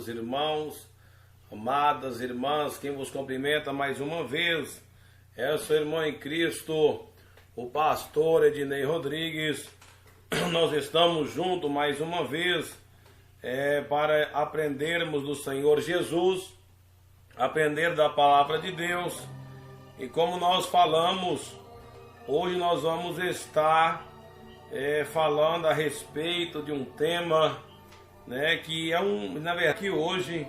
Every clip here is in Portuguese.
amados irmãos, amadas irmãs, quem vos cumprimenta mais uma vez é o seu irmão em Cristo, o pastor Ednei Rodrigues. Nós estamos juntos mais uma vez para aprendermos do Senhor Jesus, aprender da palavra de Deus. E como nós falamos, hoje nós vamos estar falando a respeito de um tema, que é na verdade, aqui hoje,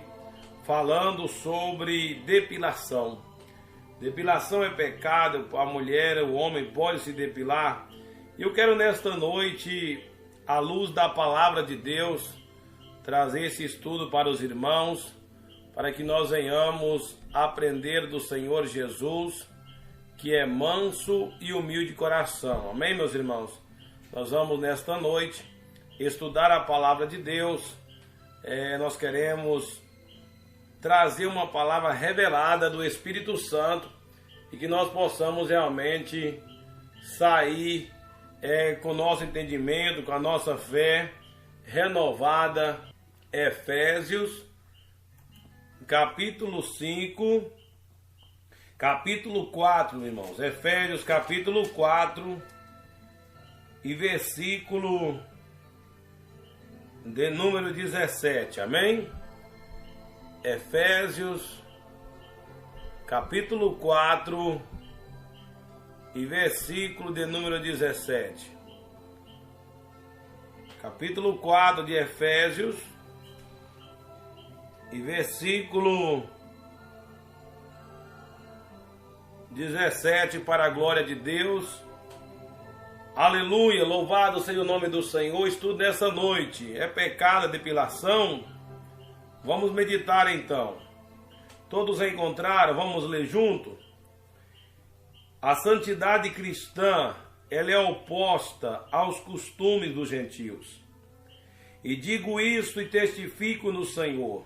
falando sobre depilação. Depilação é pecado, a mulher, o homem pode se depilar. E eu quero nesta noite, à luz da palavra de Deus, trazer esse estudo para os irmãos, para que nós venhamos aprender do Senhor Jesus, que é manso e humilde de coração. Amém, meus irmãos? Nós vamos nesta noite estudar a palavra de Deus. Nós queremos trazer uma palavra revelada do Espírito Santo e que nós possamos realmente sair com o nosso entendimento, com a nossa fé renovada. Efésios, capítulo 5, capítulo 4, irmãos. Efésios, capítulo 4 e versículo de número 17. Amém? Efésios, capítulo 4 e versículo de número 17. Capítulo 4 de Efésios e versículo 17, para a glória de Deus. Aleluia, louvado seja o nome do Senhor. Estudo nessa noite, é pecado a depilação? Vamos meditar então. Todos encontraram? Vamos ler junto? A santidade cristã, ela é oposta aos costumes dos gentios. E digo isto e testifico no Senhor,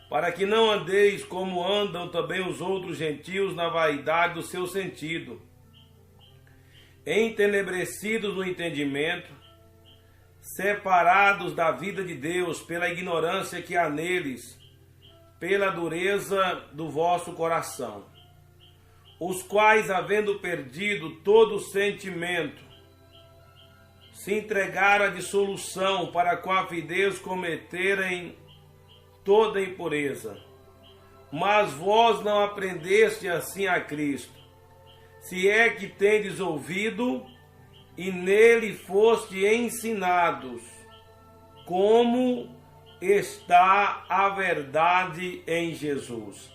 para que não andeis como andam também os outros gentios na vaidade do seu sentido, entenebrecidos no entendimento, separados da vida de Deus pela ignorância que há neles, pela dureza do vosso coração, os quais, havendo perdido todo o sentimento, se entregaram à dissolução, para com avidez cometerem toda impureza. Mas vós não aprendeste assim a Cristo, se é que tendes ouvido e nele foste ensinados, como está a verdade em Jesus.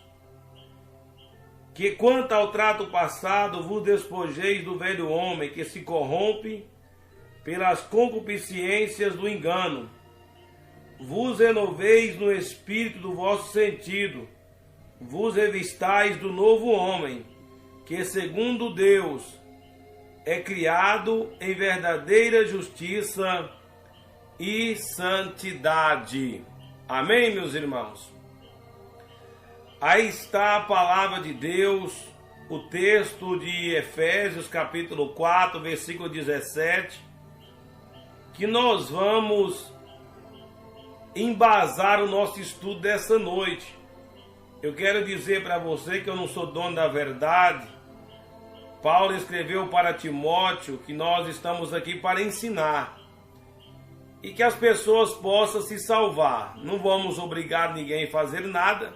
Que quanto ao trato passado vos despojeis do velho homem que se corrompe pelas concupiscências do engano, vos renoveis no espírito do vosso sentido, vos revistais do novo homem, que segundo Deus é criado em verdadeira justiça e santidade. Amém, meus irmãos? Aí está a palavra de Deus, o texto de Efésios capítulo 4, versículo 17, que nós vamos embasar o nosso estudo dessa noite. Eu quero dizer para você que eu não sou dono da verdade. Paulo escreveu para Timóteo que nós estamos aqui para ensinar e que as pessoas possam se salvar. Não vamos obrigar ninguém a fazer nada.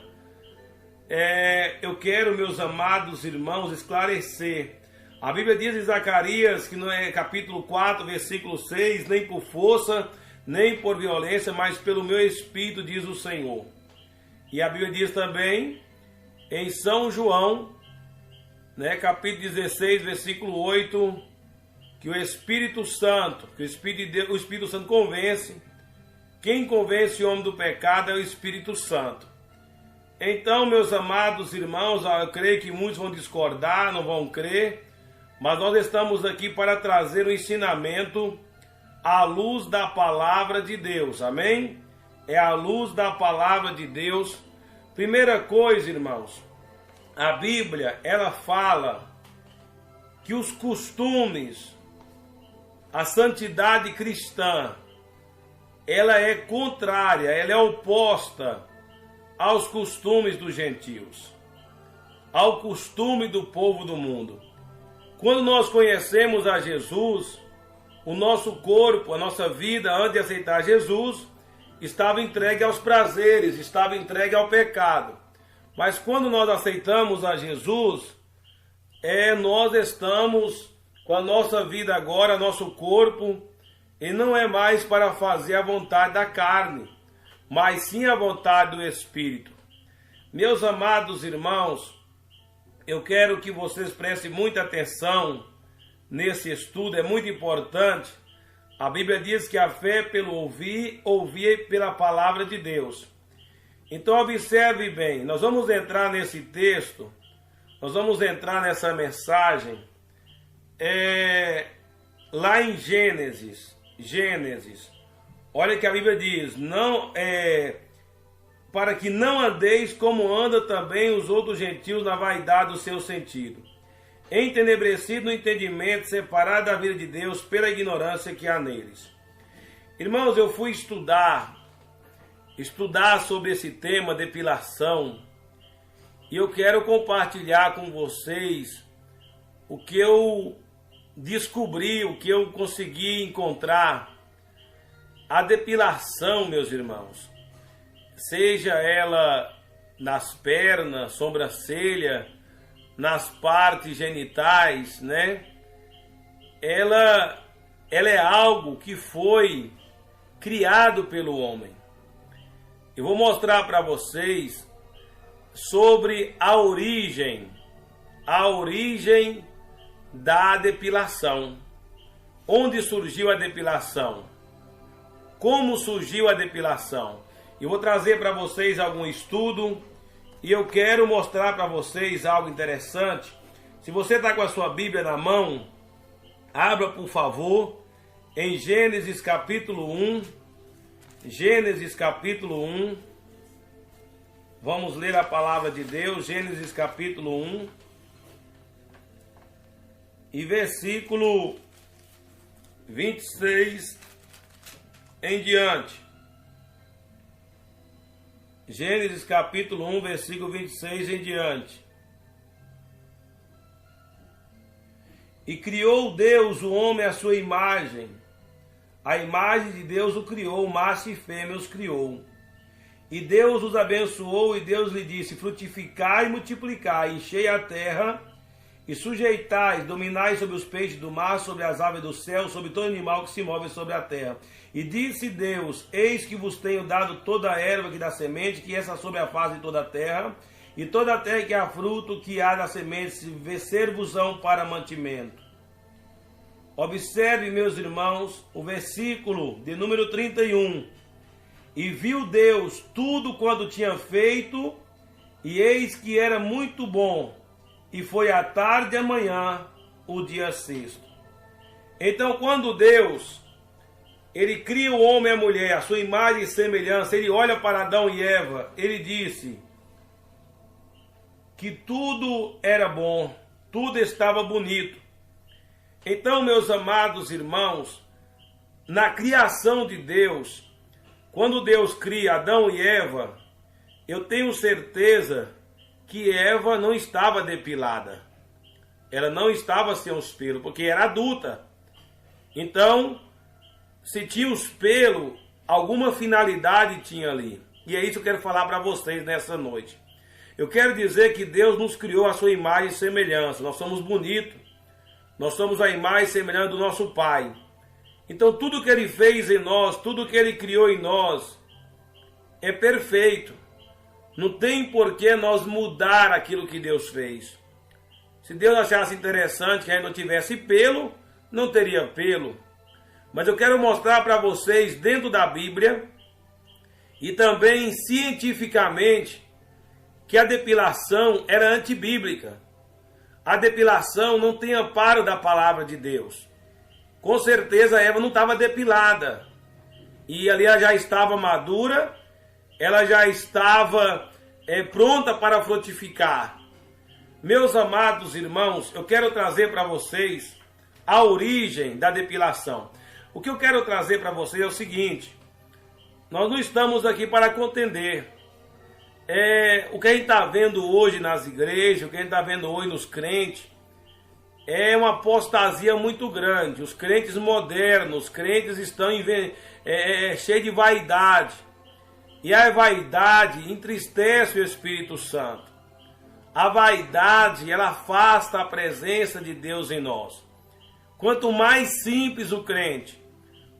Eu quero, meus amados irmãos, esclarecer. A Bíblia diz em Zacarias, que não é capítulo 4, versículo 6, nem por força, nem por violência, mas pelo meu Espírito, diz o Senhor. E a Bíblia diz também em São João, capítulo 16, versículo 8, que o Espírito Santo, o Espírito Santo convence. Quem convence o homem do pecado é o Espírito Santo. Então, meus amados irmãos, eu creio que muitos vão discordar, não vão crer, mas nós estamos aqui para trazer o ensinamento à luz da palavra de Deus, amém? É a luz da palavra de Deus. Primeira coisa, irmãos, a Bíblia, ela fala que os costumes, a santidade cristã, ela é contrária, ela é oposta aos costumes dos gentios, ao costume do povo do mundo. Quando nós conhecemos a Jesus, o nosso corpo, a nossa vida, antes de aceitar Jesus, estava entregue aos prazeres, estava entregue ao pecado. Mas quando nós aceitamos a Jesus, nós estamos com a nossa vida agora, nosso corpo, e não é mais para fazer a vontade da carne, mas sim a vontade do Espírito. Meus amados irmãos, eu quero que vocês prestem muita atenção nesse estudo, é muito importante. A Bíblia diz que a fé é pelo ouvir, ouvir pela palavra de Deus. Então observe bem, nós vamos entrar nesse texto, nós vamos entrar nessa mensagem, lá em Gênesis, olha que a Bíblia diz, para que não andeis como andam também os outros gentios na vaidade do seu sentido, entenebrecido no entendimento, separado da vida de Deus pela ignorância que há neles. Irmãos, eu fui estudar sobre esse tema, depilação, e eu quero compartilhar com vocês o que eu descobri, o que eu consegui encontrar. A depilação, meus irmãos, seja ela nas pernas, sobrancelha, nas partes genitais, né? Ela é algo que foi criado pelo homem. Eu vou mostrar para vocês sobre a origem da depilação. Onde surgiu a depilação? Como surgiu a depilação? Eu vou trazer para vocês algum estudo e eu quero mostrar para vocês algo interessante. Se você está com a sua Bíblia na mão, abra por favor em Gênesis capítulo 1. Gênesis capítulo 1. Vamos ler a palavra de Deus, Gênesis capítulo 1. E versículo 26 em diante. Gênesis capítulo 1, versículo 26 em diante. E criou Deus o homem à sua imagem. A imagem de Deus o criou, macho e fêmea os criou. E Deus os abençoou, e Deus lhe disse: frutificai e multiplicai, enchei a terra, e sujeitais, dominai sobre os peixes do mar, sobre as aves do céu, sobre todo animal que se move sobre a terra. E disse Deus: eis que vos tenho dado toda a erva que dá semente, que essa sobre a face de toda a terra, e toda a terra que há fruto, que há da semente, ser-vos-ão para mantimento. Observe, meus irmãos, o versículo de número 31. E viu Deus tudo quanto tinha feito, e eis que era muito bom. E foi à tarde e amanhã o dia sexto. Então, quando Deus, ele cria o homem e a mulher, a sua imagem e semelhança, ele olha para Adão e Eva, ele disse que tudo era bom, tudo estava bonito. Então, meus amados irmãos, na criação de Deus, quando Deus cria Adão e Eva, eu tenho certeza que Eva não estava depilada. Ela não estava sem os pelos, porque era adulta. Então, se tinha os pelos, alguma finalidade tinha ali. E é isso que eu quero falar para vocês nessa noite. Eu quero dizer que Deus nos criou a sua imagem e semelhança. Nós somos bonitos. Nós somos a imagem e semelhança do nosso Pai. Então tudo que Ele fez em nós, tudo que Ele criou em nós, é perfeito. Não tem por que nós mudar aquilo que Deus fez. Se Deus achasse interessante que a gente não tivesse pelo, não teria pelo. Mas eu quero mostrar para vocês dentro da Bíblia e também cientificamente que a depilação era antibíblica. A depilação não tem amparo da palavra de Deus. Com certeza Eva não estava depilada. E ali ela já estava madura, ela já estava pronta para frutificar. Meus amados irmãos, eu quero trazer para vocês a origem da depilação. O que eu quero trazer para vocês é o seguinte: nós não estamos aqui para contender. O que a gente está vendo hoje nas igrejas, o que a gente está vendo hoje nos crentes, é uma apostasia muito grande. Os crentes modernos, os crentes estão cheios de vaidade. E a vaidade entristece o Espírito Santo. A vaidade, ela afasta a presença de Deus em nós. Quanto mais simples o crente,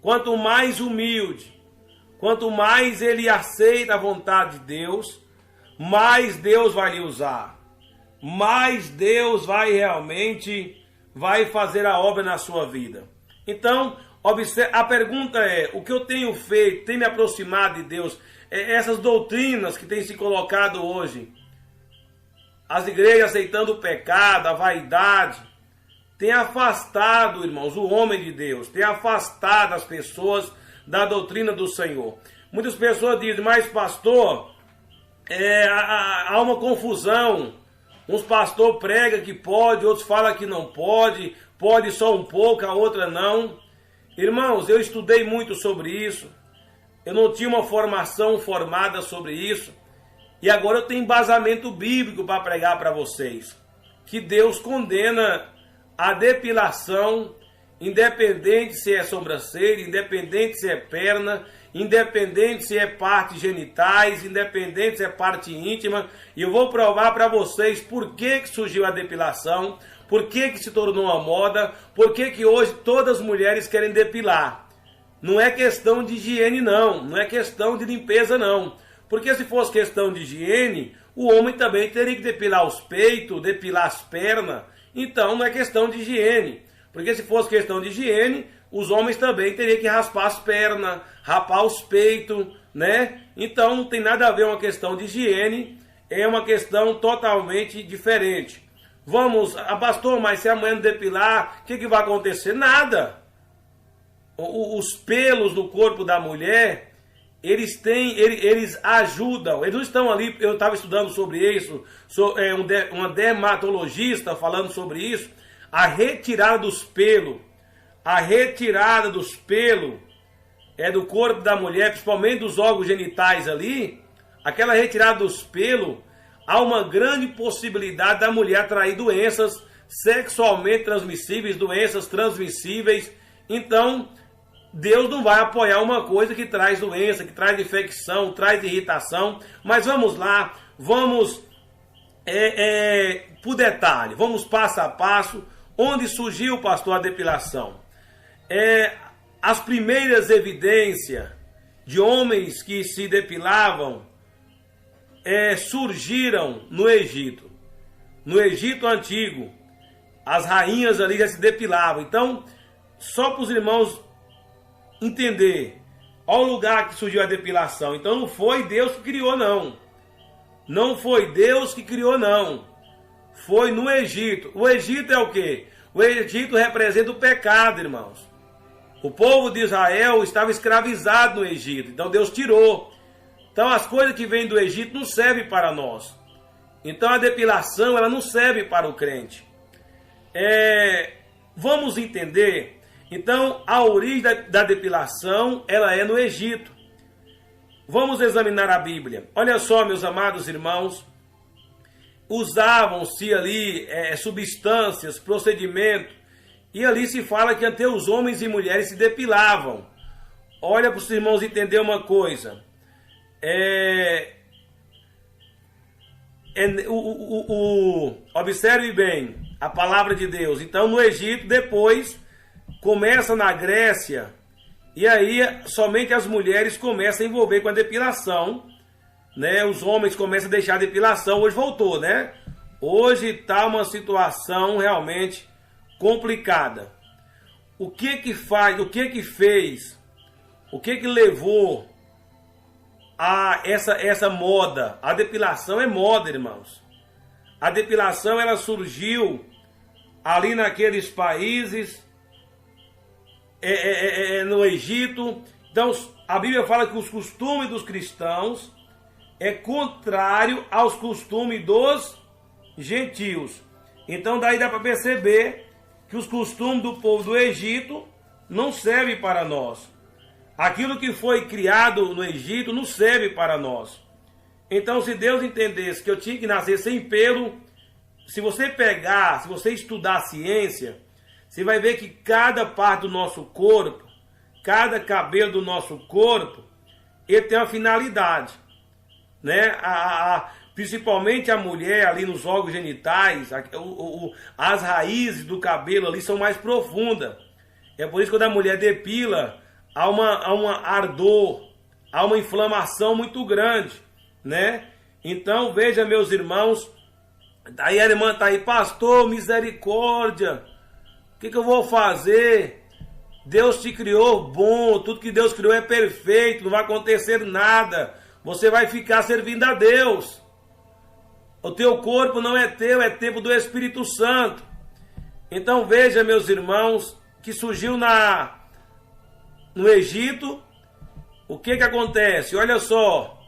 quanto mais humilde, quanto mais ele aceita a vontade de Deus, mais Deus vai lhe usar. Mais Deus vai fazer a obra na sua vida. Então, a pergunta é, o que eu tenho feito, tem me aproximado de Deus? Essas doutrinas que têm se colocado hoje, as igrejas aceitando o pecado, a vaidade, tem afastado, irmãos, o homem de Deus, tem afastado as pessoas da doutrina do Senhor. Muitas pessoas dizem, mas pastor, há uma confusão. Uns pastores pregam que pode, outros falam que não pode, pode só um pouco, a outra não. Irmãos, eu estudei muito sobre isso, eu não tinha uma formação formada sobre isso, e agora eu tenho embasamento bíblico para pregar para vocês, que Deus condena a depilação, independente se é sobrancelha, independente se é perna, independente se é parte genitais, independente se é parte íntima. E eu vou provar para vocês por que surgiu a depilação, por que se tornou uma moda, por que hoje todas as mulheres querem depilar. Não é questão de higiene não é questão de limpeza não. Porque se fosse questão de higiene, o homem também teria que depilar os peitos, depilar as pernas. Então não é questão de higiene. Porque se fosse questão de higiene, os homens também teriam que raspar as pernas, rapar os peitos, né? Então não tem nada a ver uma questão de higiene, é uma questão totalmente diferente. Pastor, mas se amanhã não depilar, o que vai acontecer? Nada. Os pelos no corpo da mulher, eles ajudam, eles não estão ali, eu estava estudando sobre isso, uma dermatologista falando sobre isso, a retirada dos pelos do corpo da mulher, principalmente dos órgãos genitais ali, aquela retirada dos pelos, há uma grande possibilidade da mulher atrair doenças sexualmente transmissíveis, doenças transmissíveis. Então, Deus não vai apoiar uma coisa que traz doença, que traz infecção, traz irritação. Mas vamos lá, vamos por detalhe, vamos passo a passo. Onde surgiu, pastor, a depilação? As primeiras evidências de homens que se depilavam surgiram no Egito. No Egito antigo, as rainhas ali já se depilavam. Então, só para os irmãos entender, olha o lugar que surgiu a depilação. Então não foi Deus que criou, não. Não foi Deus que criou, não. Foi no Egito. O Egito é o quê? O Egito representa o pecado, irmãos. O povo de Israel estava escravizado no Egito. Então Deus tirou. Então as coisas que vêm do Egito não servem para nós. Então a depilação, ela não serve para o crente. Vamos entender. Então a origem da depilação, ela é no Egito. Vamos examinar a Bíblia. Olha só, meus amados irmãos. Usavam-se ali substâncias, procedimentos. E ali se fala que até os homens e mulheres se depilavam. Olha para os irmãos entender uma coisa. Observe bem a palavra de Deus. Então no Egito, depois começa na Grécia. E aí somente as mulheres começam a envolver com a depilação, né? Os homens começam a deixar a depilação. Hoje voltou, né? Hoje está uma situação realmente complicada. O que que faz, o que que fez, o que que levou a essa moda? A depilação é moda, irmãos. A depilação, ela surgiu ali naqueles países, no Egito. Então a Bíblia fala que os costumes dos cristãos é contrário aos costumes dos gentios. Então daí dá para perceber que os costumes do povo do Egito não servem para nós. Aquilo que foi criado no Egito não serve para nós. Então, se Deus entendesse que eu tinha que nascer sem pelo, se você estudar a ciência, você vai ver que cada parte do nosso corpo, cada cabelo do nosso corpo, ele tem uma finalidade, né? Principalmente a mulher ali nos órgãos genitais, as raízes do cabelo ali são mais profundas. É por isso que quando a mulher depila, há uma ardor, há uma inflamação muito grande, né? Então, veja, meus irmãos, aí a irmã está aí, pastor, misericórdia, o que eu vou fazer? Deus te criou bom, tudo que Deus criou é perfeito, não vai acontecer nada, você vai ficar servindo a Deus. O teu corpo não é teu, é templo do Espírito Santo. Então veja, meus irmãos, que surgiu no Egito, o que acontece? Olha só,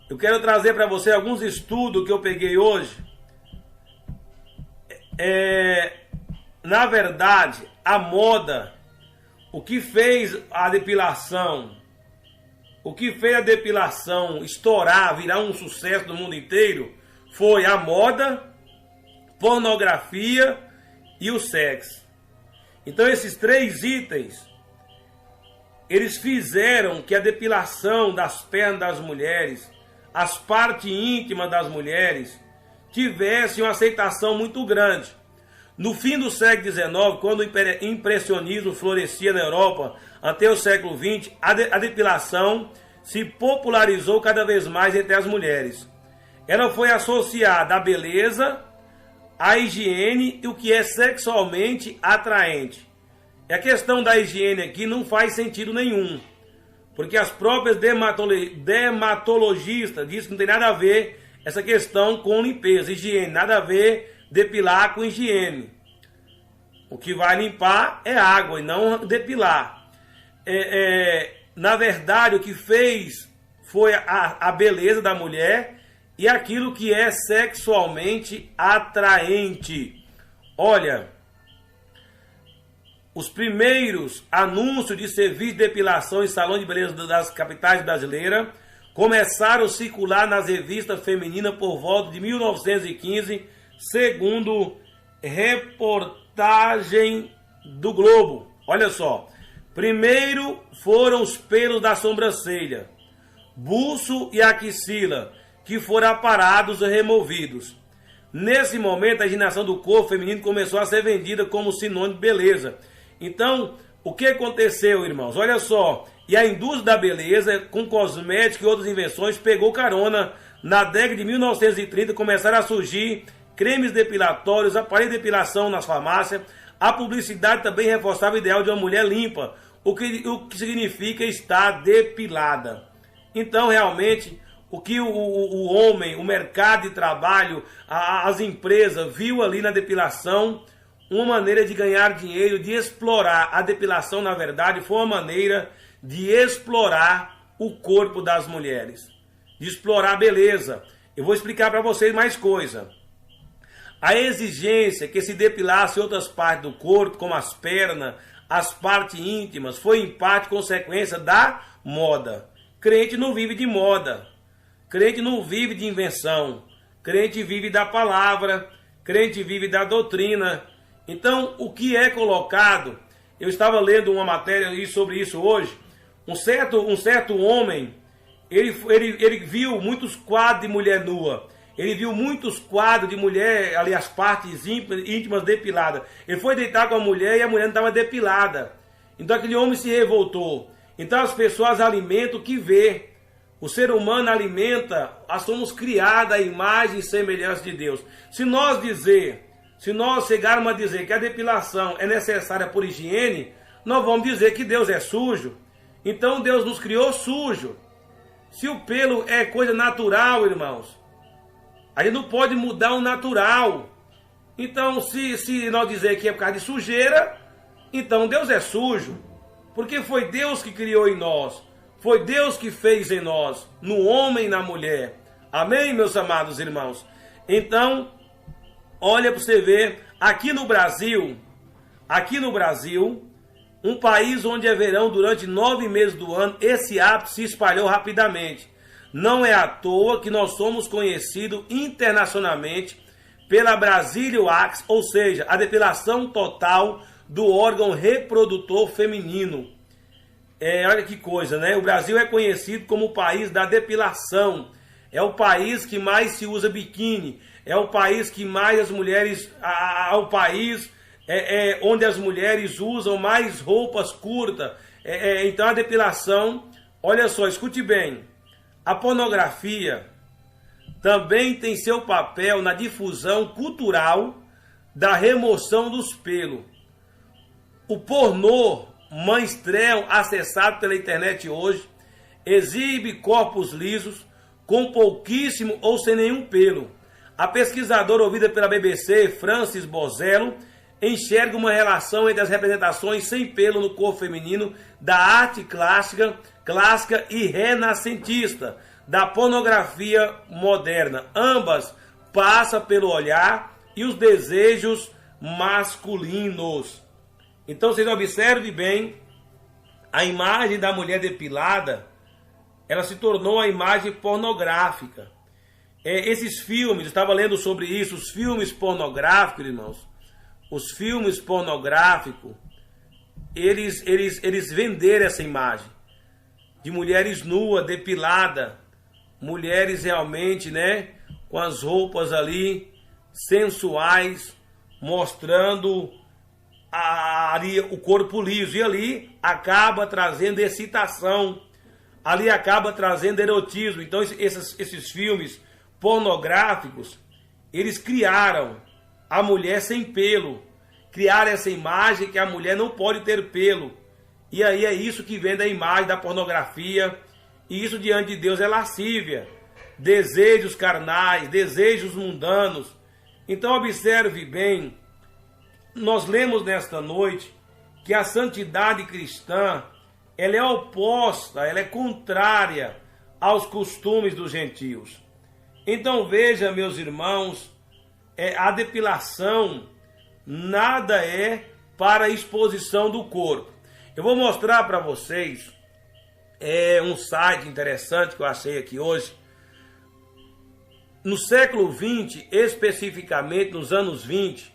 eu quero trazer para você alguns estudos que eu peguei hoje. Na verdade, a moda, o que fez a depilação estourar, virar um sucesso no mundo inteiro, foi a moda, pornografia e o sexo. Então esses três itens, eles fizeram que a depilação das pernas das mulheres, as partes íntimas das mulheres, tivessem uma aceitação muito grande. No fim do século XIX, quando o impressionismo florescia na Europa, até o século XX, a depilação se popularizou cada vez mais entre as mulheres. Ela foi associada à beleza, à higiene e o que é sexualmente atraente. E a questão da higiene aqui não faz sentido nenhum, porque as próprias dermatologistas dizem que não tem nada a ver essa questão com limpeza, higiene, nada a ver depilar com higiene. O que vai limpar é água e não depilar. Na verdade, o que fez foi a beleza da mulher e aquilo que é sexualmente atraente. Olha, os primeiros anúncios de serviço de depilação em salão de beleza das capitais brasileiras começaram a circular nas revistas femininas por volta de 1915, segundo reportagem do Globo. Olha só, primeiro foram os pelos da sobrancelha, buço e axila, que foram aparados e removidos. Nesse momento, a higienização do corpo feminino começou a ser vendida como sinônimo de beleza. Então, o que aconteceu, irmãos? Olha só, e a indústria da beleza, com cosméticos e outras invenções, pegou carona. Na década de 1930, começaram a surgir cremes depilatórios, aparelhos de depilação nas farmácias. A publicidade também reforçava o ideal de uma mulher limpa, o que significa estar depilada. Então, realmente, o que o homem, o mercado de trabalho, as empresas, viu ali na depilação uma maneira de ganhar dinheiro, de explorar. A depilação, na verdade, foi uma maneira de explorar o corpo das mulheres, de explorar a beleza. Eu vou explicar para vocês mais coisa. A exigência que se depilasse outras partes do corpo, como as pernas, as partes íntimas, foi em parte consequência da moda. Crente não vive de moda, crente não vive de invenção, crente vive da palavra, crente vive da doutrina. Então, o que é colocado, eu estava lendo uma matéria sobre isso hoje, um certo homem, ele viu muitos quadros de mulher nua, ele viu muitos quadros de mulher, ali as partes íntimas depiladas. Ele foi deitar com a mulher e a mulher não estava depilada. Então aquele homem se revoltou. Então as pessoas alimentam o que vê. O ser humano alimenta, nós somos criados à imagem e semelhança de Deus. Se nós chegarmos a dizer que a depilação é necessária por higiene, nós vamos dizer que Deus é sujo. Então Deus nos criou sujo. Se o pelo é coisa natural, irmãos, a gente não pode mudar o natural. Então, se nós dizer que é por causa de sujeira, então Deus é sujo. Porque foi Deus que criou em nós. Foi Deus que fez em nós, no homem e na mulher. Amém, meus amados irmãos? Então, olha para você ver, aqui no Brasil, um país onde é verão durante 9 meses do ano, esse hábito se espalhou rapidamente. Não é à toa que nós somos conhecidos internacionalmente pela Brazilian Wax, ou seja, a depilação total do órgão reprodutor feminino. Olha que coisa, né? O Brasil é conhecido como o país da depilação. É o país que mais se usa biquíni. É o país que mais as mulheres... o país onde as mulheres usam mais roupas curtas. Então a depilação... Olha só, escute bem. A pornografia também tem seu papel na difusão cultural da remoção dos pelos. O pornô mainstream acessado pela internet hoje exibe corpos lisos com pouquíssimo ou sem nenhum pelo. A pesquisadora ouvida pela BBC, Frances Bozello, enxerga uma relação entre as representações sem pelo no corpo feminino da arte clássica e renascentista, da pornografia moderna. Ambas passam pelo olhar e os desejos masculinos. Então vocês observem bem, a imagem da mulher depilada, ela se tornou a imagem pornográfica. Esses filmes, eu estava lendo sobre isso, os filmes pornográficos, irmãos, os filmes pornográficos, eles venderam essa imagem de mulheres nuas, depiladas, mulheres realmente, né, com as roupas ali sensuais, mostrando ali o corpo liso, e ali acaba trazendo excitação, ali acaba trazendo erotismo. Então esses filmes pornográficos, eles criaram a mulher sem pelo, criaram essa imagem que a mulher não pode ter pelo, e aí é isso que vem da imagem da pornografia, e isso diante de Deus é lascívia, desejos carnais, desejos mundanos. Então observe bem, nós lemos nesta noite que a santidade cristã, ela é oposta, ela é contrária aos costumes dos gentios. Então veja, meus irmãos, a depilação nada é para a exposição do corpo. Eu vou mostrar para vocês um site interessante que eu achei aqui hoje. No século XX, especificamente nos anos 20,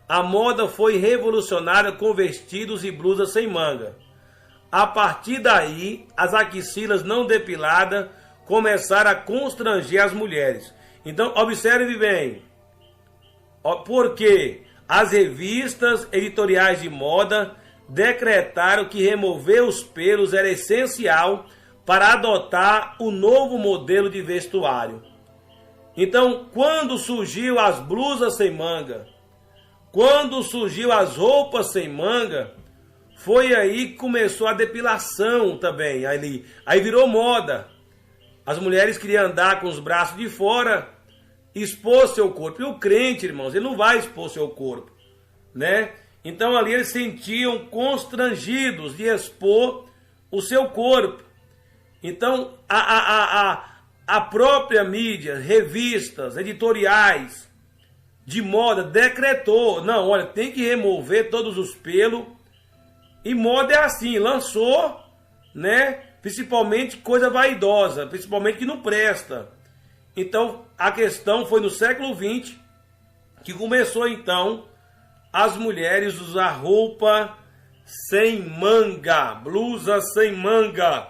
a moda foi revolucionária com vestidos e blusas sem manga. A partir daí, as axilas não depiladas começaram a constranger as mulheres. Então, observe bem, porque as revistas editoriais de moda decretaram que remover os pelos era essencial para adotar o novo modelo de vestuário. Então, quando surgiu as blusas sem manga, quando surgiu as roupas sem manga, foi aí que começou a depilação também. Aí virou moda. As mulheres queriam andar com os braços de fora, expor seu corpo. E o crente, irmãos, ele não vai expor seu corpo, né? Então ali eles sentiam constrangidos de expor o seu corpo. Então a própria mídia, revistas, editoriais de moda decretou, não, olha, tem que remover todos os pelos. E moda é assim, lançou, né? Principalmente coisa vaidosa, principalmente que não presta. Então a questão foi no século XX que começou então as mulheres usar roupa sem manga, blusa sem manga.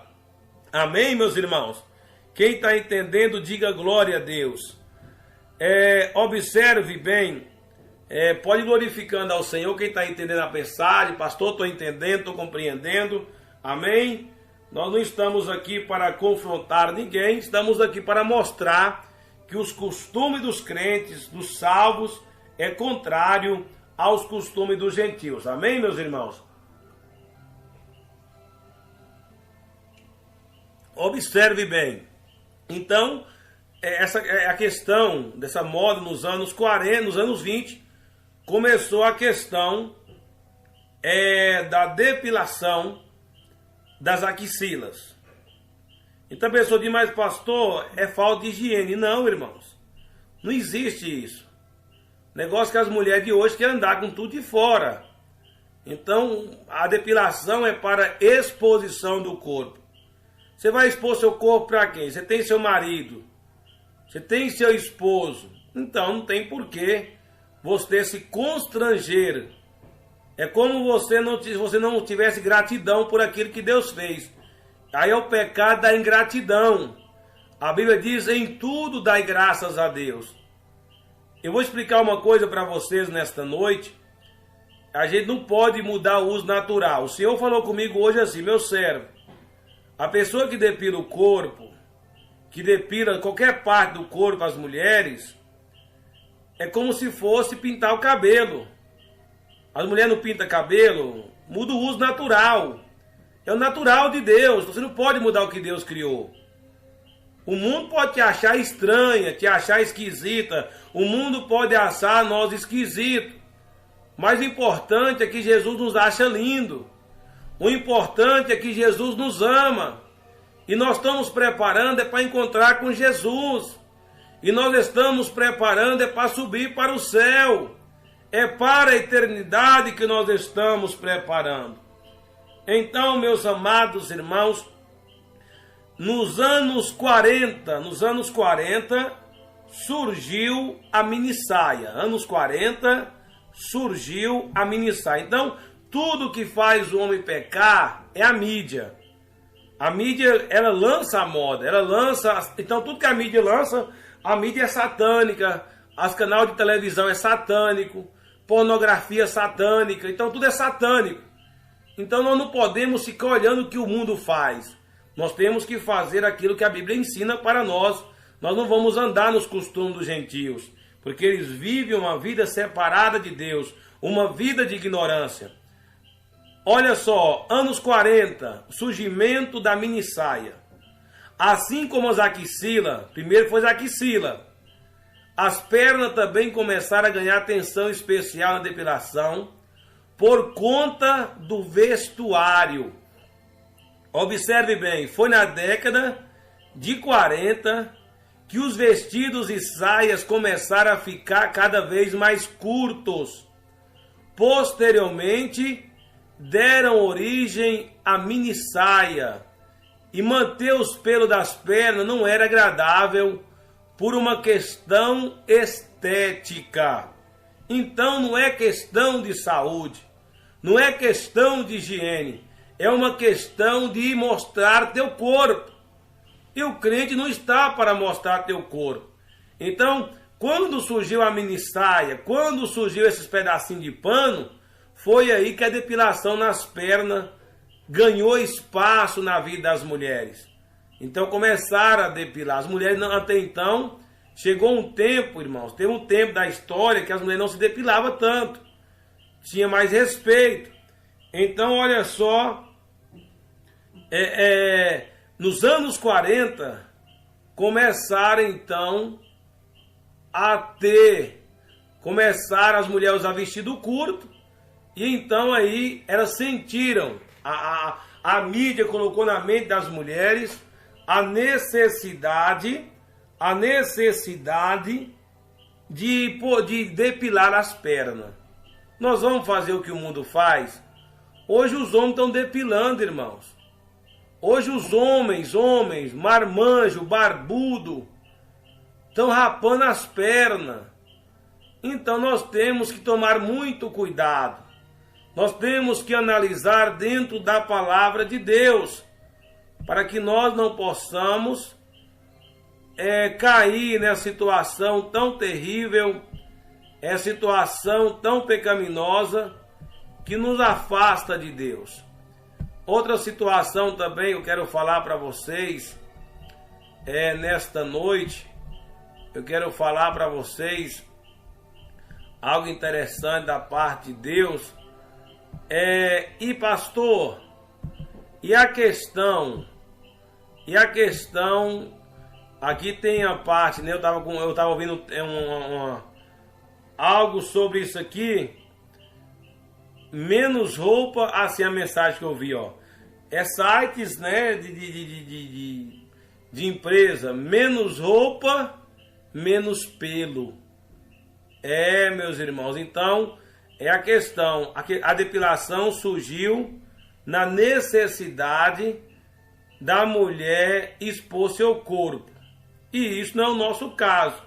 Amém, meus irmãos? Quem está entendendo, diga glória a Deus. Observe bem, pode ir glorificando ao Senhor. Quem está entendendo a mensagem, pastor, estou entendendo, estou compreendendo. Amém? Nós não estamos aqui para confrontar ninguém, estamos aqui para mostrar que os costumes dos crentes, dos salvos, é contrário aos costumes dos gentios. Amém, meus irmãos? Observe bem. Então, essa é a questão dessa moda nos anos 40, nos anos 20, começou a questão da depilação das axilas. Então a pessoa diz, mas pastor, é falta de higiene. Não, irmãos, não existe isso. Negócio que as mulheres de hoje querem andar com tudo de fora. Então a depilação é para exposição do corpo. Você vai expor seu corpo para quem? Você tem seu marido, você tem seu esposo, então não tem porquê você se constranger. É como você não tivesse gratidão por aquilo que Deus fez. Aí é o pecado da ingratidão. A Bíblia diz: em tudo dai graças a Deus. Eu vou explicar uma coisa para vocês nesta noite. A gente não pode mudar o uso natural. O Senhor falou comigo hoje assim: meu servo, a pessoa que depila o corpo, que depila qualquer parte do corpo, as mulheres, é como se fosse pintar o cabelo. As mulheres não pintam cabelo, muda o uso natural. É o natural de Deus. Você não pode mudar o que Deus criou. O mundo pode te achar estranha, te achar esquisita. O mundo pode achar nós esquisitos. Mas o importante é que Jesus nos acha lindo. O importante é que Jesus nos ama. E nós estamos preparando para encontrar com Jesus. E nós estamos preparando para subir para o céu. É para a eternidade que nós estamos preparando. Então, meus amados irmãos, nos anos 40, surgiu a minissaia. Anos 40, surgiu a minissaia. Então, tudo que faz o homem pecar é a mídia. A mídia, ela lança a moda, então tudo que a mídia lança, a mídia é satânica, os canais de televisão é satânico, pornografia satânica, então tudo é satânico. Então nós não podemos ficar olhando o que o mundo faz. Nós temos que fazer aquilo que a Bíblia ensina para nós. Nós não vamos andar nos costumes dos gentios, porque eles vivem uma vida separada de Deus, uma vida de ignorância. Olha só, anos 40, surgimento da minissaia. Assim como as axilas, primeiro foi as axilas, as pernas também começaram a ganhar atenção especial na depilação por conta do vestuário. Observe bem, foi na década de 40 que os vestidos e saias começaram a ficar cada vez mais curtos. Posteriormente, deram origem à minissaia. E manter os pelos das pernas não era agradável por uma questão estética. Então não é questão de saúde, não é questão de higiene, é uma questão de mostrar teu corpo. E o crente não está para mostrar teu corpo. Então, quando surgiu a minissaia, quando surgiu esses pedacinhos de pano, foi aí que a depilação nas pernas ganhou espaço na vida das mulheres. Então começaram a depilar. As mulheres até então, chegou um tempo, irmãos, teve um tempo da história que as mulheres não se depilavam tanto. Tinha mais respeito. Então, olha só, nos anos 40, começaram então começaram as mulheres a usar vestido curto, e então aí elas sentiram, a mídia colocou na mente das mulheres a necessidade de depilar as pernas. Nós vamos fazer o que o mundo faz? Hoje os homens estão depilando, irmãos. Hoje os homens, marmanjo, barbudo, estão rapando as pernas. Então nós temos que tomar muito cuidado. Nós temos que analisar dentro da palavra de Deus, para que nós não possamos cair nessa situação tão terrível, situação tão pecaminosa, que nos afasta de Deus. Outra situação também eu quero falar para vocês, nesta noite, eu quero falar para vocês algo interessante da parte de Deus. E pastor, e a questão, aqui tem a parte, né? Eu tava ouvindo algo sobre isso aqui. Menos roupa, assim a mensagem que eu vi, ó. Sites, né, de empresa, menos roupa, menos pelo. Meus irmãos, então, a questão, a depilação surgiu na necessidade da mulher expor seu corpo. E isso não é o nosso caso.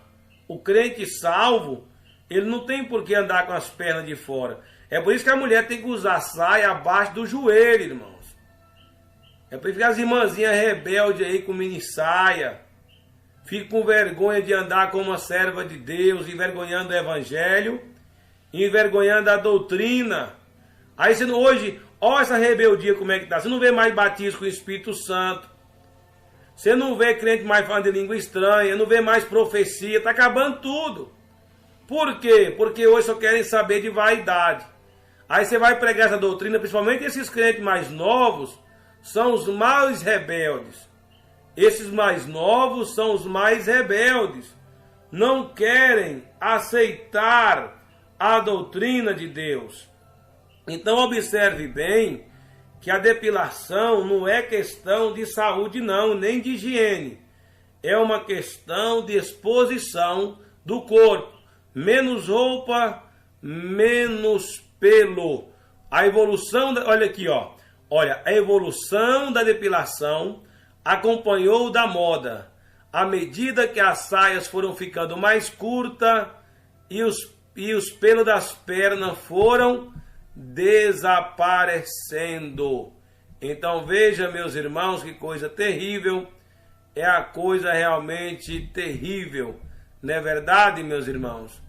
O crente salvo, ele não tem por que andar com as pernas de fora. É por isso que a mulher tem que usar saia abaixo do joelho, irmãos. É por isso que as irmãzinhas rebeldes aí com mini saia ficam com vergonha de andar como uma serva de Deus, envergonhando o evangelho, envergonhando a doutrina. Aí você não, hoje, olha essa rebeldia como é que tá. Você não vê mais batismo com o Espírito Santo. Você não vê crente mais falando de língua estranha, não vê mais profecia, tá acabando tudo. Por quê? Porque hoje só querem saber de vaidade. Aí você vai pregar essa doutrina, principalmente esses crentes mais novos, são os mais rebeldes. Esses mais novos são os mais rebeldes. Não querem aceitar a doutrina de Deus. Então observe bem que a depilação não é questão de saúde não, nem de higiene. É uma questão de exposição do corpo. Menos roupa, menos pelo. A evolução, olha aqui, ó. Olha, a evolução da depilação acompanhou da moda. À medida que as saias foram ficando mais curtas e os pelos das pernas foram desaparecendo. Então veja, meus irmãos, que coisa terrível. É a coisa realmente terrível. Não é verdade, meus irmãos?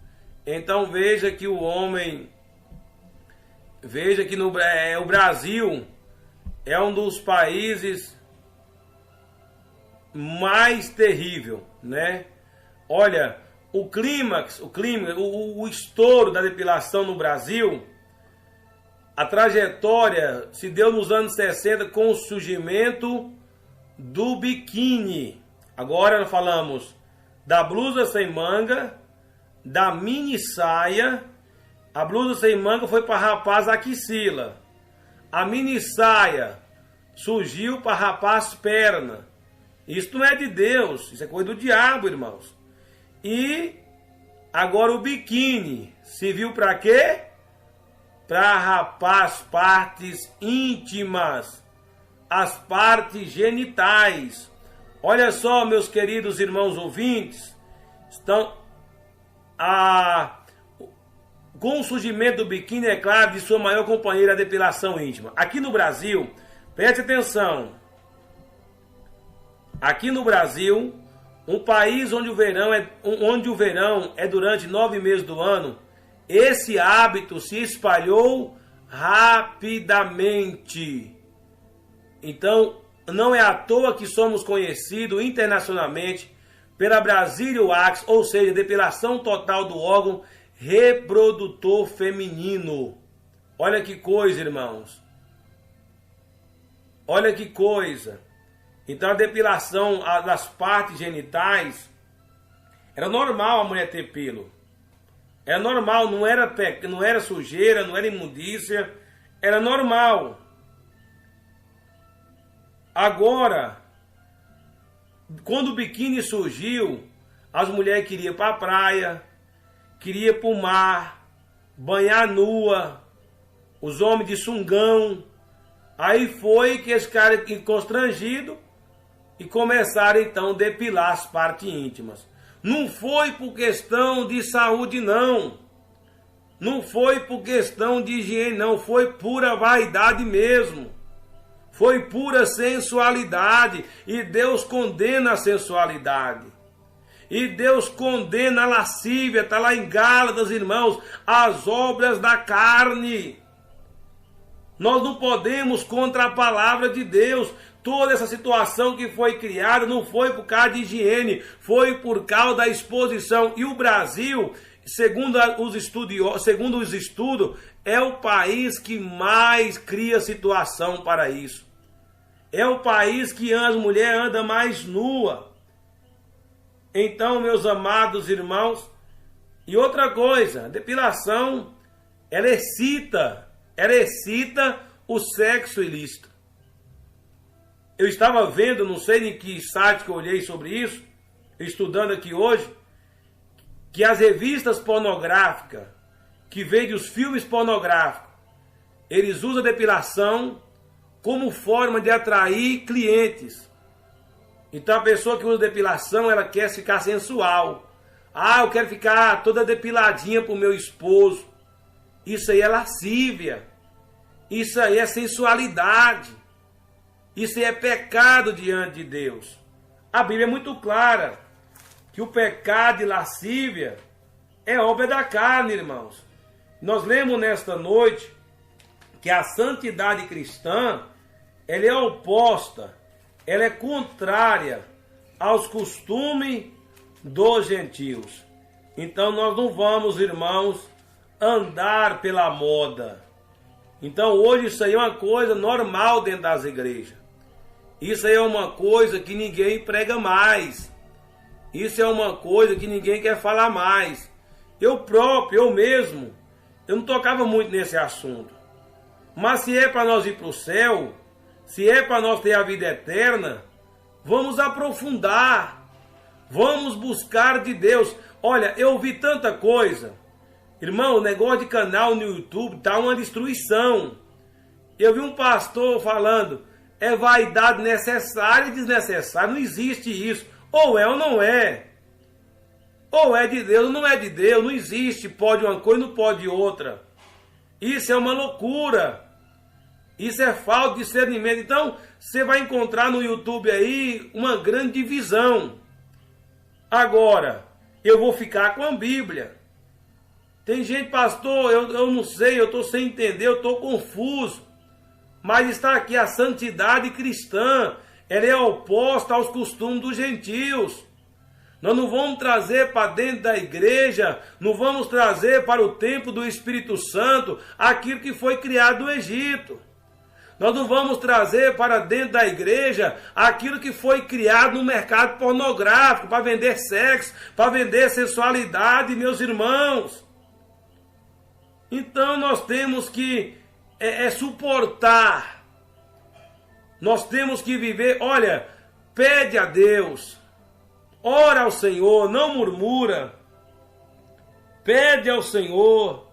Então veja que o homem... Veja que o Brasil é um dos países mais terrível, né? Olha, o estouro da depilação no Brasil, a trajetória se deu nos anos 60 com o surgimento do biquíni. Agora nós falamos da blusa sem manga, da mini saia. A blusa sem manga foi para rapaz a axila. A mini saia surgiu para rapar as pernas. Isso não é de Deus, isso é coisa do diabo, irmãos. E agora o biquíni serviu para quê? Para rapar as partes íntimas, as partes genitais. Olha só, meus queridos irmãos ouvintes, com o surgimento do biquíni, é claro, de sua maior companheira, a depilação íntima. Aqui no Brasil, preste atenção, aqui no Brasil, um país onde o verão é durante 9 meses do ano, esse hábito se espalhou rapidamente. Então, não é à toa que somos conhecidos internacionalmente pela Brazilian Wax, ou seja, depilação total do órgão reprodutor feminino. Olha que coisa, irmãos. Olha que coisa. Então a depilação das partes genitais era normal a mulher ter pelo. Era normal, não era sujeira, não era imundícia, era normal. Agora, quando o biquíni surgiu, as mulheres queriam ir para a praia, queriam ir para o mar, banhar nua, os homens de sungão. Aí foi que esse cara constrangido e começaram então a depilar as partes íntimas. Não foi por questão de saúde, não. Não foi por questão de higiene, não. Foi pura vaidade mesmo. Foi pura sensualidade. E Deus condena a sensualidade. E Deus condena a lascívia. Está lá em Gálatas, irmãos. As obras da carne. Nós não podemos contra a palavra de Deus. Toda essa situação que foi criada não foi por causa de higiene, foi por causa da exposição. E o Brasil, segundo os estudos, é o país que mais cria situação para isso. É o país que as mulheres andam mais nua. Então, meus amados irmãos, e outra coisa, a depilação, ela excita o sexo ilícito. Eu estava vendo, não sei em que site que eu olhei sobre isso, estudando aqui hoje, que as revistas pornográficas, que vendem os filmes pornográficos, eles usam a depilação como forma de atrair clientes. Então a pessoa que usa depilação, ela quer ficar sensual. Ah, eu quero ficar toda depiladinha pro meu esposo. Isso aí é lascívia. Isso aí é sensualidade. Isso aí é pecado diante de Deus. A Bíblia é muito clara que o pecado de lascívia é obra da carne, irmãos. Nós lemos nesta noite que a santidade cristã, ela é oposta, ela é contrária aos costumes dos gentios. Então nós não vamos, irmãos, andar pela moda. Então hoje isso aí é uma coisa normal dentro das igrejas. Isso aí é uma coisa que ninguém prega mais. Isso é uma coisa que ninguém quer falar mais. Eu mesmo, eu não tocava muito nesse assunto. Mas se é para nós ir para o céu, se é para nós ter a vida eterna, vamos aprofundar. Vamos buscar de Deus. Olha, eu vi tanta coisa. Irmão, o negócio de canal no YouTube tá uma destruição. Eu vi um pastor falando, é vaidade necessária e desnecessária. Não existe isso. Ou é ou não é. Ou é de Deus ou não é de Deus. Não existe. Pode uma coisa e não pode outra. Isso é uma loucura. Isso é falta de discernimento. Então, você vai encontrar no YouTube aí uma grande divisão. Agora, eu vou ficar com a Bíblia. Tem gente, pastor, eu não sei, eu estou sem entender, eu estou confuso. Mas está aqui a santidade cristã. Ela é oposta aos costumes dos gentios. Nós não vamos trazer para dentro da igreja, não vamos trazer para o templo do Espírito Santo aquilo que foi criado no Egito. Nós não vamos trazer para dentro da igreja aquilo que foi criado no mercado pornográfico, para vender sexo, para vender sensualidade, meus irmãos. Então nós temos que suportar. Nós temos que viver, olha, pede a Deus, ora ao Senhor, não murmura. Pede ao Senhor.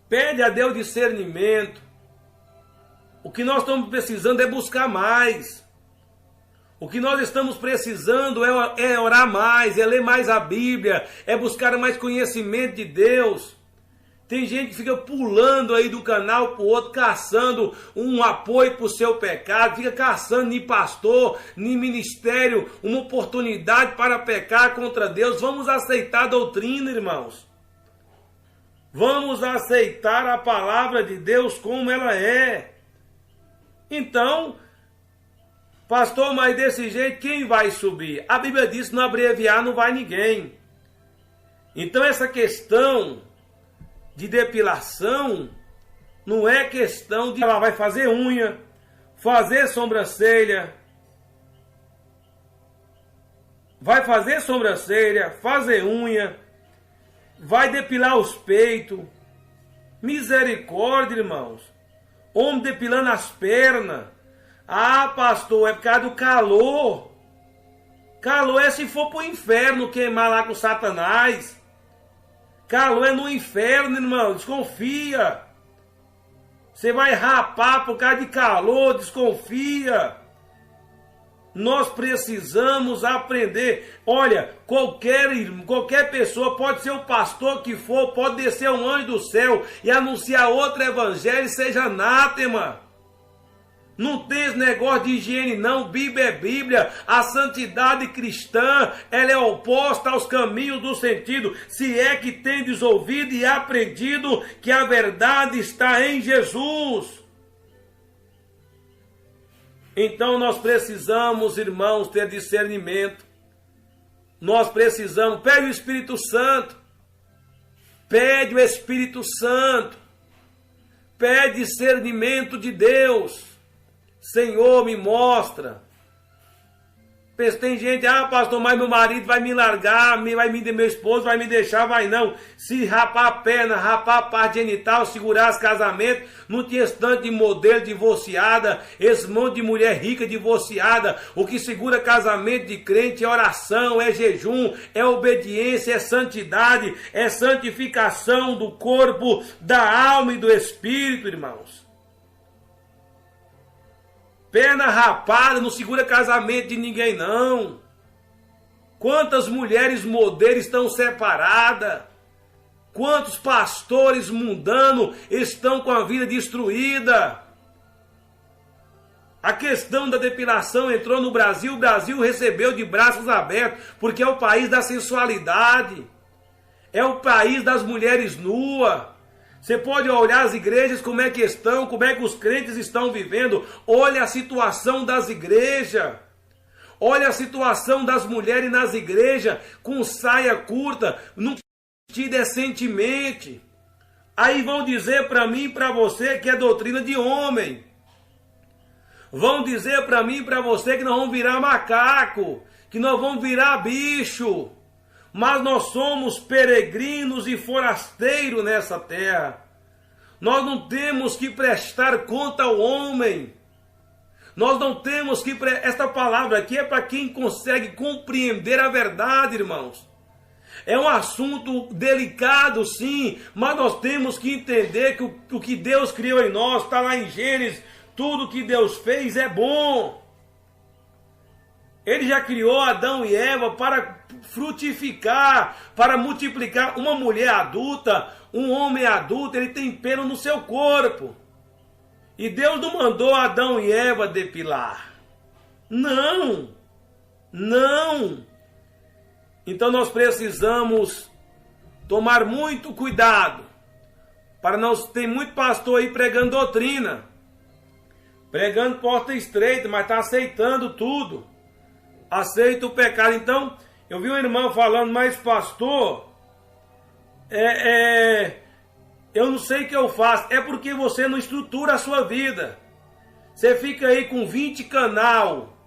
Pede a Deus discernimento. O que nós estamos precisando é buscar mais. O que nós estamos precisando é orar mais, é ler mais a Bíblia, é buscar mais conhecimento de Deus. Tem gente que fica pulando aí do canal para o outro, caçando um apoio para o seu pecado, fica caçando nem pastor, nem ministério, uma oportunidade para pecar contra Deus. Vamos aceitar a doutrina, irmãos. Vamos aceitar a palavra de Deus como ela é. Então, pastor, mas desse jeito quem vai subir? A Bíblia diz que não abreviar não vai ninguém. Então essa questão de depilação não é questão de ela vai fazer unha, fazer sobrancelha, fazer unha, vai depilar os peitos. Misericórdia, irmãos. Homem depilando as pernas. Ah, pastor, é por causa do calor. Calor é se for para o inferno queimar lá com Satanás. Calor é no inferno, irmão. Desconfia. Você vai rapar por causa de calor. Desconfia. Nós precisamos aprender. Olha, qualquer pessoa, pode ser o pastor que for, pode descer um anjo do céu e anunciar outro evangelho, seja anátema. Não tem esse negócio de higiene não, Bíblia é Bíblia. A santidade cristã, ela é oposta aos caminhos do sentido. Se é que tendes ouvido e aprendido que a verdade está em Jesus. Então nós precisamos, irmãos, ter discernimento. Nós precisamos, pede o Espírito Santo. Pede o Espírito Santo. Pede discernimento de Deus. Senhor, me mostra. Tem gente, pastor, mas meu marido vai me largar, meu esposo vai me deixar, vai não. Se rapar a perna, rapar a parte genital, segurar os casamentos, não tinha esse tanto de modelo divorciada, esse monte de mulher rica divorciada. O que segura casamento de crente é oração, é jejum, é obediência, é santidade, é santificação do corpo, da alma e do espírito, irmãos. Perna rapada, não segura casamento de ninguém não. Quantas mulheres modelos estão separadas? Quantos pastores mundanos estão com a vida destruída? A questão da depilação entrou no Brasil, o Brasil recebeu de braços abertos, porque é o país da sensualidade, é o país das mulheres nuas. Você pode olhar as igrejas, como é que estão, como é que os crentes estão vivendo. Olha a situação das igrejas. Olha a situação das mulheres nas igrejas, com saia curta, não vestir decentemente. Aí vão dizer para mim e para você que é doutrina de homem. Vão dizer para mim e para você que nós vamos virar macaco, que nós vamos virar bicho. Mas nós somos peregrinos e forasteiros nessa terra. Nós não temos que prestar conta ao homem. Nós não temos que... Esta palavra aqui é para quem consegue compreender a verdade, irmãos. É um assunto delicado, sim, mas nós temos que entender que o que Deus criou em nós, está lá em Gênesis, tudo que Deus fez é bom. Ele já criou Adão e Eva para frutificar, para multiplicar. Uma mulher adulta, um homem adulto, ele tem pelo no seu corpo. E Deus não mandou Adão e Eva depilar. Não, não. Então nós precisamos tomar muito cuidado. Para nós, tem muito pastor aí pregando doutrina. Pregando porta estreita, mas está aceitando tudo. Aceita o pecado. Então, eu vi um irmão falando, mas pastor, eu não sei o que eu faço. É porque você não estrutura a sua vida. Você fica aí com 20 canal,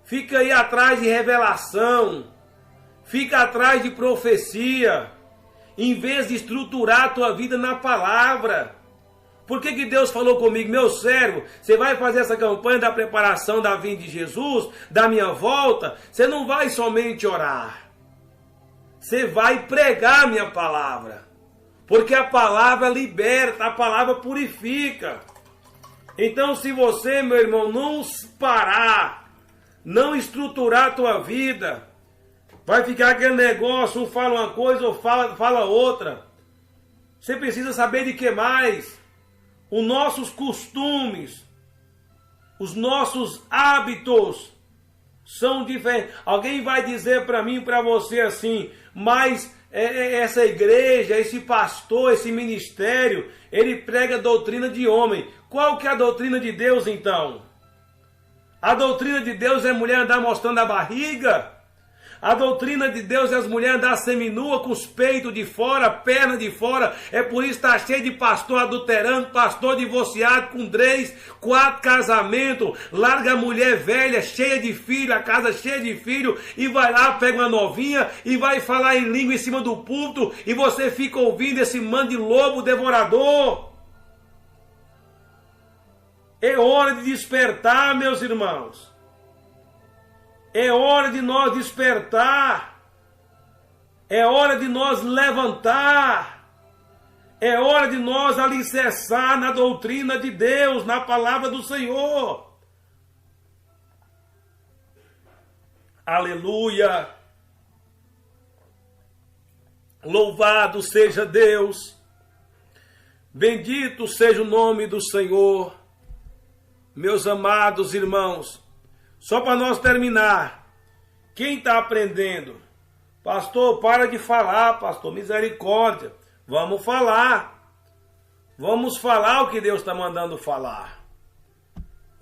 fica aí atrás de revelação, fica atrás de profecia, em vez de estruturar a tua vida na palavra. Por que Deus falou comigo? Meu servo, você vai fazer essa campanha da preparação da vinda de Jesus, da minha volta, você não vai somente orar. Você vai pregar a minha palavra. Porque a palavra liberta, a palavra purifica. Então, se você, meu irmão, não parar, não estruturar a tua vida, vai ficar aquele negócio, um fala uma coisa ou fala outra. Você precisa saber de que mais? Os nossos costumes, os nossos hábitos são diferentes. Alguém vai dizer para mim e para você assim, mas essa igreja, esse pastor, esse ministério, ele prega doutrina de homem. Qual que é a doutrina de Deus então? A doutrina de Deus é mulher andar mostrando a barriga? A doutrina de Deus é as mulheres andar seminua com os peitos de fora, a perna de fora. É por isso que está cheio de pastor adulterando, pastor divorciado com 3, 4 casamentos. Larga a mulher velha, cheia de filho, a casa cheia de filho, e vai lá, pega uma novinha e vai falar em língua em cima do púlpito, e você fica ouvindo esse mano de lobo devorador. É hora de despertar, meus irmãos. É hora de nós despertar. É hora de nós levantar. É hora de nós alicerçar na doutrina de Deus, na palavra do Senhor. Aleluia. Louvado seja Deus. Bendito seja o nome do Senhor. Meus amados irmãos, só para nós terminar, quem está aprendendo? Pastor, para de falar, pastor, misericórdia. Vamos falar. Vamos falar o que Deus está mandando falar.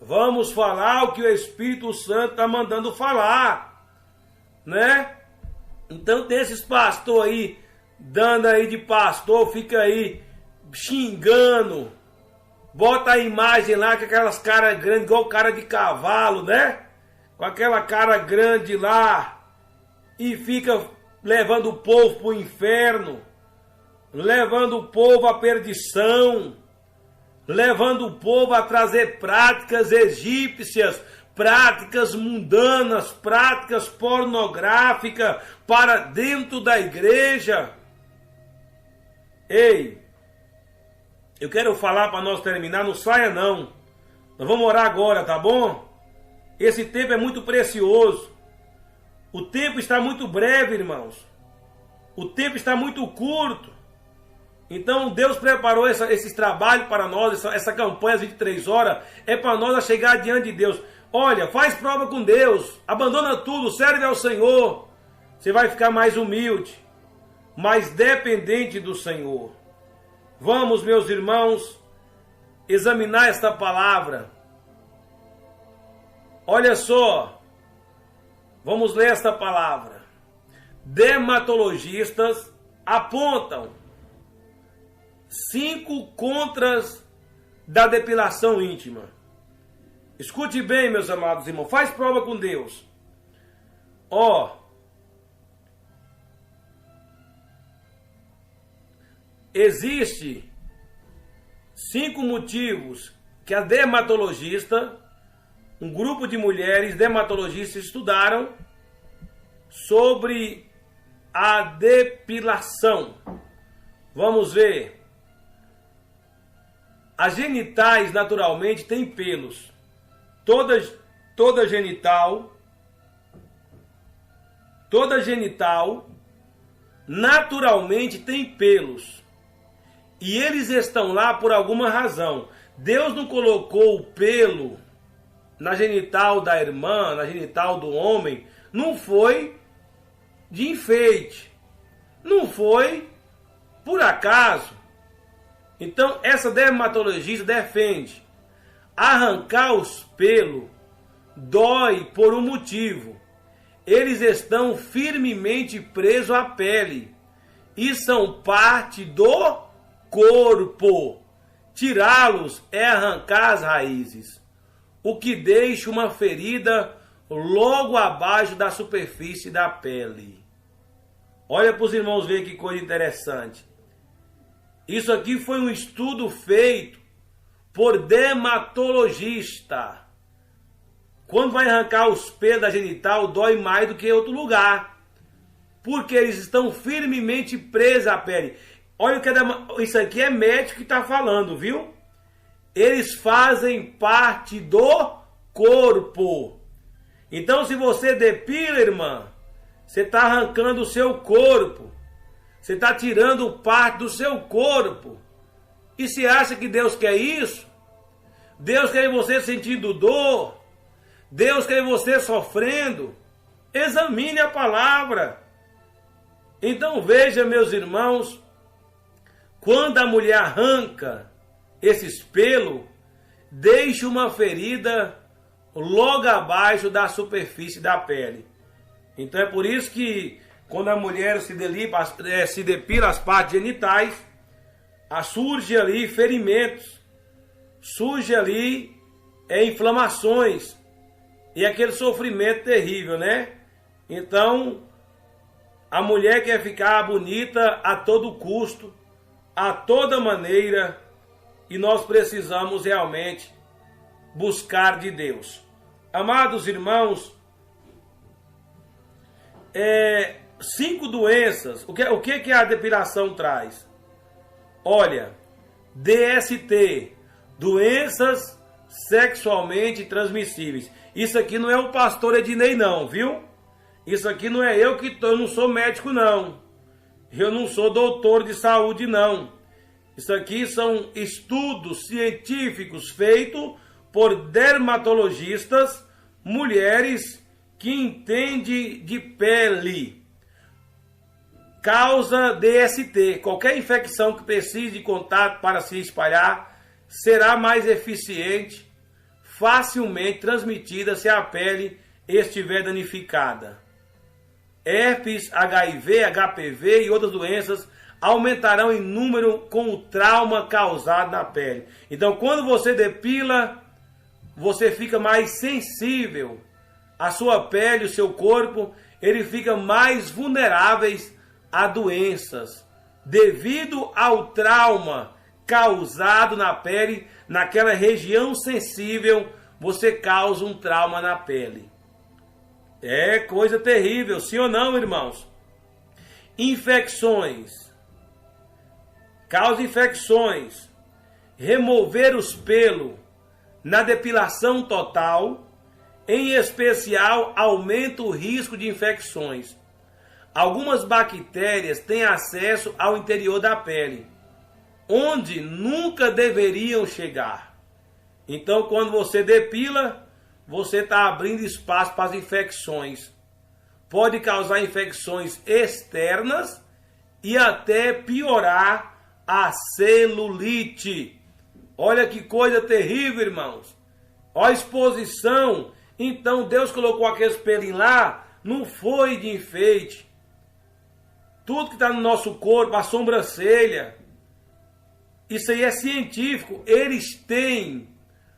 Vamos falar o que o Espírito Santo está mandando falar. Né? Então tem esses pastores aí, dando aí de pastor, fica aí xingando. Bota a imagem lá com aquelas caras grandes, igual cara de cavalo, né? Com aquela cara grande lá, e fica levando o povo para o inferno, levando o povo à perdição, levando o povo a trazer práticas egípcias, práticas mundanas, práticas pornográficas para dentro da igreja. Ei, eu quero falar para nós terminar, não saia não. Nós vamos orar agora, tá bom? Esse tempo é muito precioso. O tempo está muito breve, irmãos. O tempo está muito curto. Então Deus preparou esse trabalho para nós, essa campanha às 23 horas, é para nós chegar diante de Deus. Olha, faz prova com Deus, abandona tudo, serve ao Senhor. Você vai ficar mais humilde, mais dependente do Senhor. Vamos, meus irmãos, examinar esta palavra. Olha só, vamos ler esta palavra. Dermatologistas apontam 5 contras da depilação íntima. Escute bem, meus amados irmãos, faz prova com Deus. Existe 5 motivos que a dermatologista, um grupo de mulheres dermatologistas estudaram sobre a depilação. Vamos ver. As genitais naturalmente têm pelos. Toda genital naturalmente tem pelos. E eles estão lá por alguma razão. Deus não colocou o pelo na genital da irmã, na genital do homem. Não foi de enfeite. Não foi por acaso. Então, essa dermatologista defende: arrancar os pelos dói por um motivo. Eles estão firmemente presos à pele e são parte do corpo. Tirá-los é arrancar as raízes, o que deixa uma ferida logo abaixo da superfície da pele. Olha para os irmãos verem que coisa interessante. Isso aqui foi um estudo feito por dermatologista. Quando vai arrancar os pelos da genital, dói mais do que em outro lugar, porque eles estão firmemente presos à pele. Olha o que isso aqui é médico que está falando, viu? Eles fazem parte do corpo. Então, se você depila, irmã, você está arrancando o seu corpo. Você está tirando parte do seu corpo. E se acha que Deus quer isso? Deus quer você sentindo dor. Deus quer você sofrendo. Examine a palavra. Então veja, meus irmãos, quando a mulher arranca esses pelos, deixa uma ferida logo abaixo da superfície da pele. Então é por isso que quando a mulher se depila as partes genitais, surge ali ferimentos, surge ali inflamações e aquele sofrimento terrível, né? Então a mulher quer ficar bonita a todo custo, a toda maneira, e nós precisamos realmente buscar de Deus. Amados irmãos, 5 doenças. O que a depilação traz? Olha, DST, doenças sexualmente transmissíveis. Isso aqui não é o pastor Ednei não, viu? Isso aqui não é eu não sou médico não. Eu não sou doutor de saúde não. Isso aqui são estudos científicos feitos por dermatologistas, mulheres que entendem de pele. Causa DST. Qualquer infecção que precise de contato para se espalhar será mais eficiente, facilmente transmitida se a pele estiver danificada. Herpes, HIV, HPV e outras doenças aumentarão em número com o trauma causado na pele. Então, quando você depila, você fica mais sensível. A sua pele, o seu corpo, ele fica mais vulneráveis a doenças, devido ao trauma causado na pele, naquela região sensível, você causa um trauma na pele. É coisa terrível, sim ou não, irmãos? Infecções. Causa infecções. Remover os pelos na depilação total, em especial aumenta o risco de infecções. Algumas bactérias têm acesso ao interior da pele, onde nunca deveriam chegar. Então, quando você depila, você está abrindo espaço para as infecções. Pode causar infecções externas e até piorar a celulite. Olha que coisa terrível, irmãos. Olha a exposição. Então, Deus colocou aqueles pelinhos lá, não foi de enfeite. Tudo que está no nosso corpo, a sobrancelha, isso aí é científico. Eles têm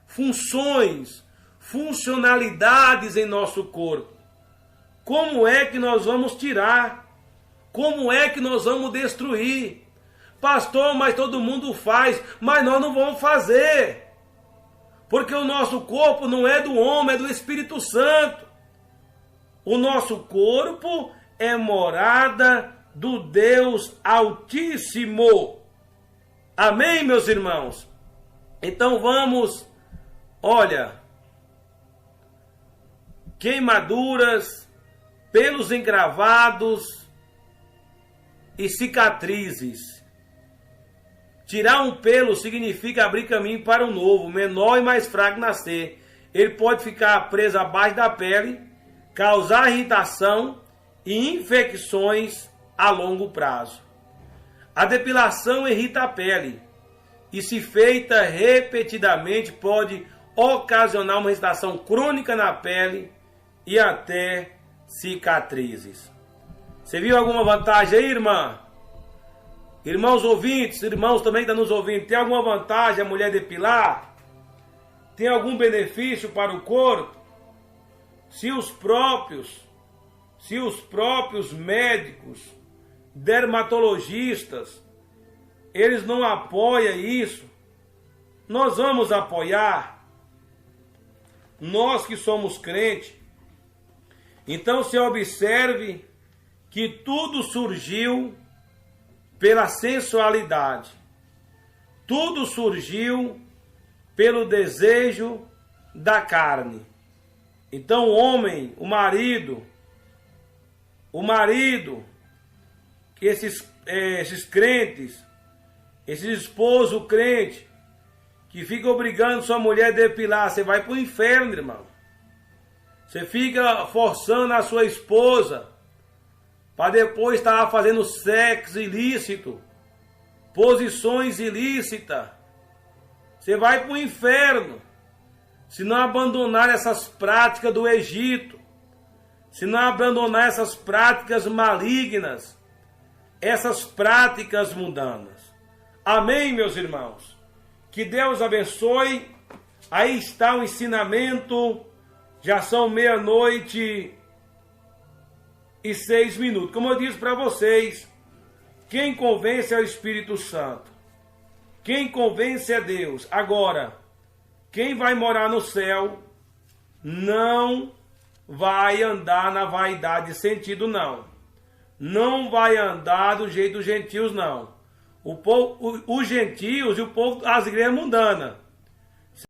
funções, funcionalidades em nosso corpo. Como é que nós vamos tirar? Como é que nós vamos destruir? Pastor, mas todo mundo faz, mas nós não vamos fazer. Porque o nosso corpo não é do homem, é do Espírito Santo. O nosso corpo é morada do Deus Altíssimo. Amém, meus irmãos? Então vamos, olha, queimaduras, pelos encravados e cicatrizes. Tirar um pelo significa abrir caminho para um novo, menor e mais fraco nascer. Ele pode ficar preso abaixo da pele, causar irritação e infecções a longo prazo. A depilação irrita a pele e, se feita repetidamente, pode ocasionar uma irritação crônica na pele e até cicatrizes. Você viu alguma vantagem aí, irmã? Irmãos ouvintes, irmãos também que estão nos ouvindo, tem alguma vantagem a mulher depilar? Tem algum benefício para o corpo? Se os próprios médicos, dermatologistas, eles não apoiam isso, nós vamos apoiar. Nós que somos crentes. Então se observe que tudo surgiu pela sensualidade. Tudo surgiu pelo desejo da carne. Então o homem, o marido, esses crentes, esses esposos crentes, que ficam obrigando sua mulher a depilar, você vai para o inferno, irmão. Você fica forçando a sua esposa para depois estar fazendo sexo ilícito, posições ilícitas. Você vai para o inferno se não abandonar essas práticas do Egito, se não abandonar essas práticas malignas, essas práticas mundanas. Amém, meus irmãos? Que Deus abençoe. Aí está o ensinamento. Já são 00:06. Como eu disse para vocês, quem convence é o Espírito Santo. Quem convence é Deus. Agora, quem vai morar no céu não vai andar na vaidade de sentido, não. Não vai andar do jeito dos gentios, não. Os gentios e o povo, as igrejas mundanas,